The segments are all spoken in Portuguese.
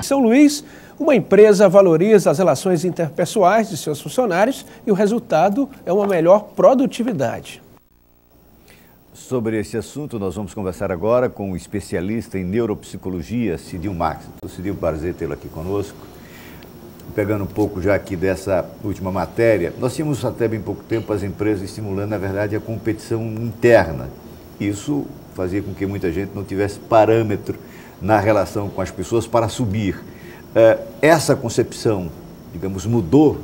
São Luís, uma empresa valoriza as relações interpessoais de seus funcionários e o resultado é uma melhor produtividade. Sobre esse assunto, nós vamos conversar agora com o especialista em neuropsicologia, Cidil Max. O Cidil, prazer tê-lo aqui conosco. Pegando um pouco já aqui dessa última matéria, nós tínhamos até bem pouco tempo as empresas estimulando, na verdade, a competição interna. Isso fazia com que muita gente não tivesse parâmetro na relação com as pessoas para subir. Essa concepção, digamos, mudou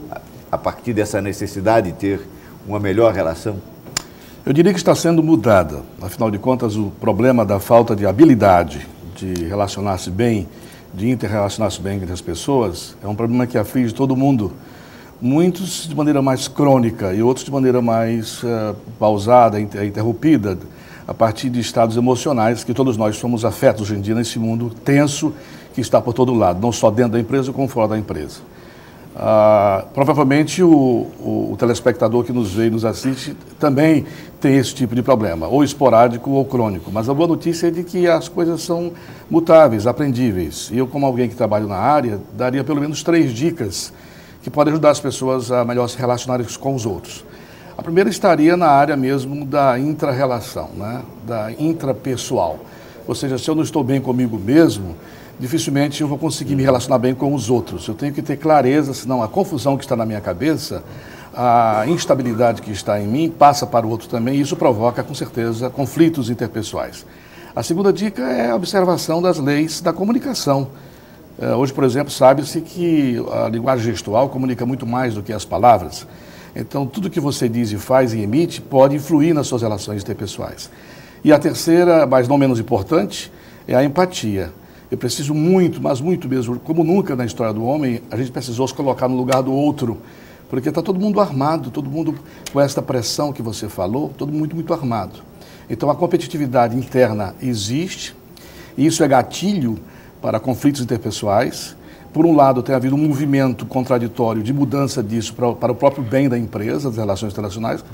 a partir dessa necessidade de ter uma melhor relação? Eu diria que está sendo mudada. Afinal de contas, o problema da falta de habilidade de relacionar-se bem, de interrelacionar-se bem entre as pessoas, é um problema que aflige todo mundo. Muitos de maneira mais crônica e outros de maneira mais pausada, interrompida, a partir de estados emocionais que todos nós somos afetos hoje em dia nesse mundo tenso que está por todo lado, não só dentro da empresa como fora da empresa. Provavelmente o telespectador que nos vê e nos assiste também tem esse tipo de problema, ou esporádico ou crônico, mas a boa notícia é de que as coisas são mutáveis, aprendíveis. E eu, como alguém que trabalha na área, daria pelo menos 3 dicas que podem ajudar as pessoas a melhor se relacionarem com os outros. A primeira estaria na área mesmo da intra-relação, né? Da intrapessoal. Ou seja, se eu não estou bem comigo mesmo, dificilmente eu vou conseguir me relacionar bem com os outros. Eu tenho que ter clareza, senão a confusão que está na minha cabeça, a instabilidade que está em mim, passa para o outro também, e isso provoca, com certeza, conflitos interpessoais. A segunda dica é a observação das leis da comunicação. Hoje, por exemplo, sabe-se que a linguagem gestual comunica muito mais do que as palavras. Então, tudo que você diz e faz e emite pode influir nas suas relações interpessoais. E a terceira, mas não menos importante, é a empatia. Eu preciso muito, mas muito mesmo, como nunca na história do homem, a gente precisou se colocar no lugar do outro, porque está todo mundo armado, todo mundo com esta pressão que você falou, todo mundo muito armado. Então a competitividade interna existe, e isso é gatilho para conflitos interpessoais. Por um lado, tem havido um movimento contraditório de mudança disso para o próprio bem da empresa, das relações internacionais,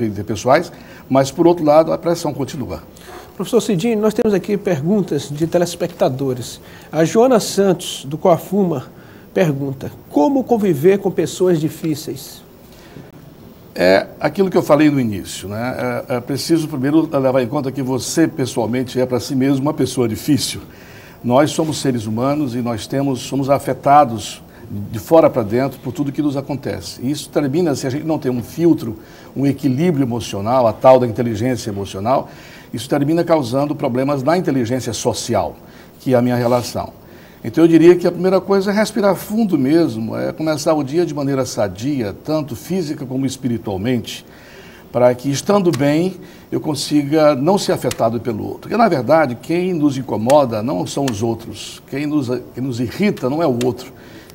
interpessoais, mas por outro lado, a pressão continua. Professor Cidinho, nós temos aqui perguntas de telespectadores. A Joana Santos, do Coafuma, pergunta: como conviver com pessoas difíceis? É aquilo que eu falei no início, né? É preciso primeiro levar em conta que você, pessoalmente, é para si mesmo uma pessoa difícil. Nós somos seres humanos e nós somos afetados de fora para dentro por tudo que nos acontece. E isso termina, se a gente não tem um filtro, um equilíbrio emocional, a tal da inteligência emocional, isso termina causando problemas na inteligência social, que é a minha relação. Então eu diria que a primeira coisa é respirar fundo mesmo, é começar o dia de maneira sadia, tanto física como espiritualmente, para que, estando bem, eu consiga não ser afetado pelo outro. Porque, na verdade, quem nos incomoda não são os outros, quem nos irrita não é o outro,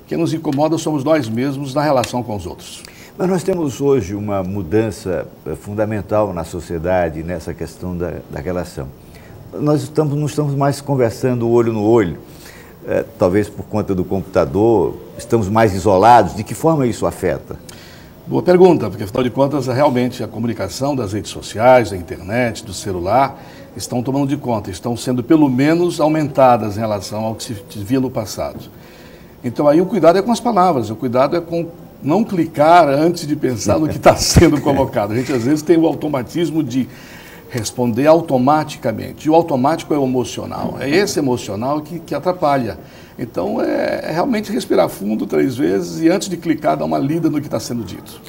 quem nos incomoda somos nós mesmos na relação com os outros. Mas nós temos hoje uma mudança fundamental na sociedade nessa questão da relação. Nós não estamos mais conversando olho no olho, talvez por conta do computador, estamos mais isolados. De que forma isso afeta? Boa pergunta, porque afinal de contas, realmente a comunicação das redes sociais, da internet, do celular, estão tomando de conta, estão sendo pelo menos aumentadas em relação ao que se via no passado. Então aí o cuidado é com as palavras, o cuidado é com não clicar antes de pensar no que está sendo colocado. A gente às vezes tem o automatismo de responder automaticamente, e o automático é o emocional, é esse emocional que atrapalha. Então é realmente respirar fundo 3 vezes e antes de clicar dar uma lida no que está sendo dito.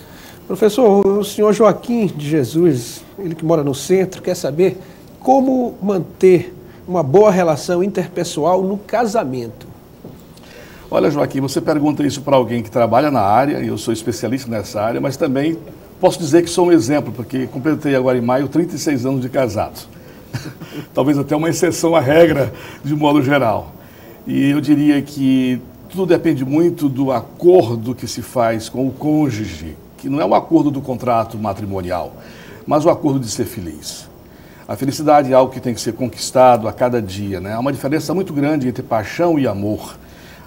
Professor, o senhor Joaquim de Jesus, ele que mora no centro, quer saber como manter uma boa relação interpessoal no casamento. Olha, Joaquim, você pergunta isso para alguém que trabalha na área, e eu sou especialista nessa área, mas também posso dizer que sou um exemplo, porque completei agora em maio 36 anos de casado. Talvez até uma exceção à regra, de modo geral. E eu diria que tudo depende muito do acordo que se faz com o cônjuge, que não é o acordo do contrato matrimonial, mas o acordo de ser feliz. A felicidade é algo que tem que ser conquistado a cada dia, né? Há uma diferença muito grande entre paixão e amor.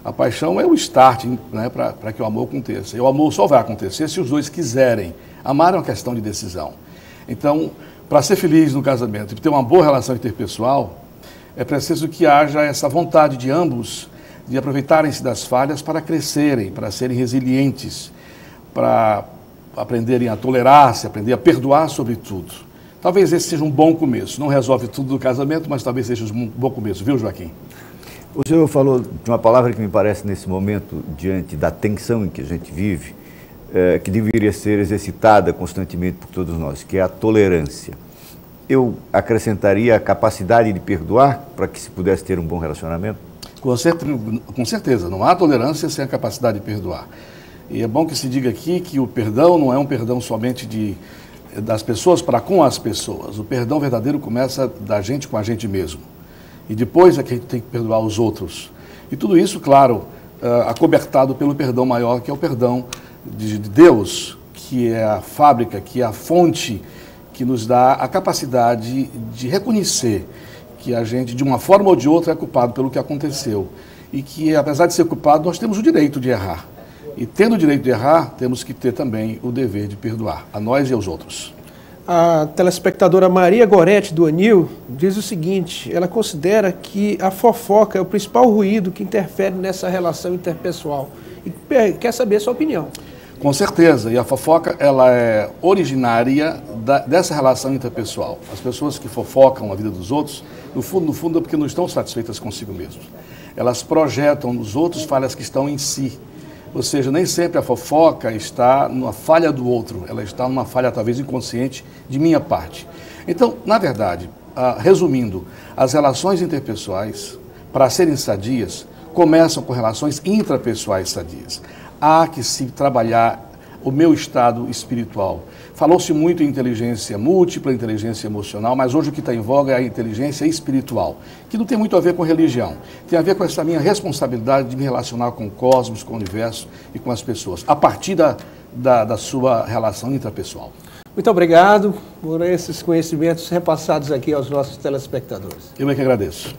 A paixão é o start, né, para que o amor aconteça. E o amor só vai acontecer se os dois quiserem. Amar é uma questão de decisão. Então, para ser feliz no casamento e ter uma boa relação interpessoal, é preciso que haja essa vontade de ambos de aproveitarem-se das falhas para crescerem, para serem resilientes, para aprenderem a tolerar-se, aprender a perdoar sobretudo. Talvez esse seja um bom começo. Não resolve tudo do casamento, mas talvez seja um bom começo, viu, Joaquim? O senhor falou de uma palavra que me parece, nesse momento, diante da tensão em que a gente vive, que deveria ser exercitada constantemente por todos nós, que é a tolerância. Eu acrescentaria a capacidade de perdoar para que se pudesse ter um bom relacionamento? Com certeza, não há tolerância sem a capacidade de perdoar. E é bom que se diga aqui que o perdão não é um perdão somente das pessoas para com as pessoas. O perdão verdadeiro começa da gente com a gente mesmo. E depois é que a gente tem que perdoar os outros. E tudo isso, claro, acobertado pelo perdão maior, que é o perdão de Deus, que é a fábrica, que é a fonte que nos dá a capacidade de reconhecer que a gente, de uma forma ou de outra, é culpado pelo que aconteceu. E que, apesar de ser culpado, nós temos o direito de errar. E tendo o direito de errar, temos que ter também o dever de perdoar, a nós e aos outros. A telespectadora Maria Gorete, do Anil, diz o seguinte: ela considera que a fofoca é o principal ruído que interfere nessa relação interpessoal. E quer saber a sua opinião. Com certeza, e a fofoca ela é originária dessa relação interpessoal. As pessoas que fofocam a vida dos outros, no fundo é porque não estão satisfeitas consigo mesmas. Elas projetam nos outros falhas que estão em si. Ou seja, nem sempre a fofoca está numa falha do outro, ela está numa falha talvez inconsciente de minha parte. Então, na verdade, resumindo, as relações interpessoais, para serem sadias, começam com relações intrapessoais sadias. Há que se trabalhar o meu estado espiritual. Falou-se muito em inteligência múltipla, inteligência emocional, mas hoje o que está em voga é a inteligência espiritual, que não tem muito a ver com religião, tem a ver com essa minha responsabilidade de me relacionar com o cosmos, com o universo e com as pessoas, a partir da sua relação intrapessoal. Muito obrigado por esses conhecimentos repassados aqui aos nossos telespectadores. Eu é que agradeço.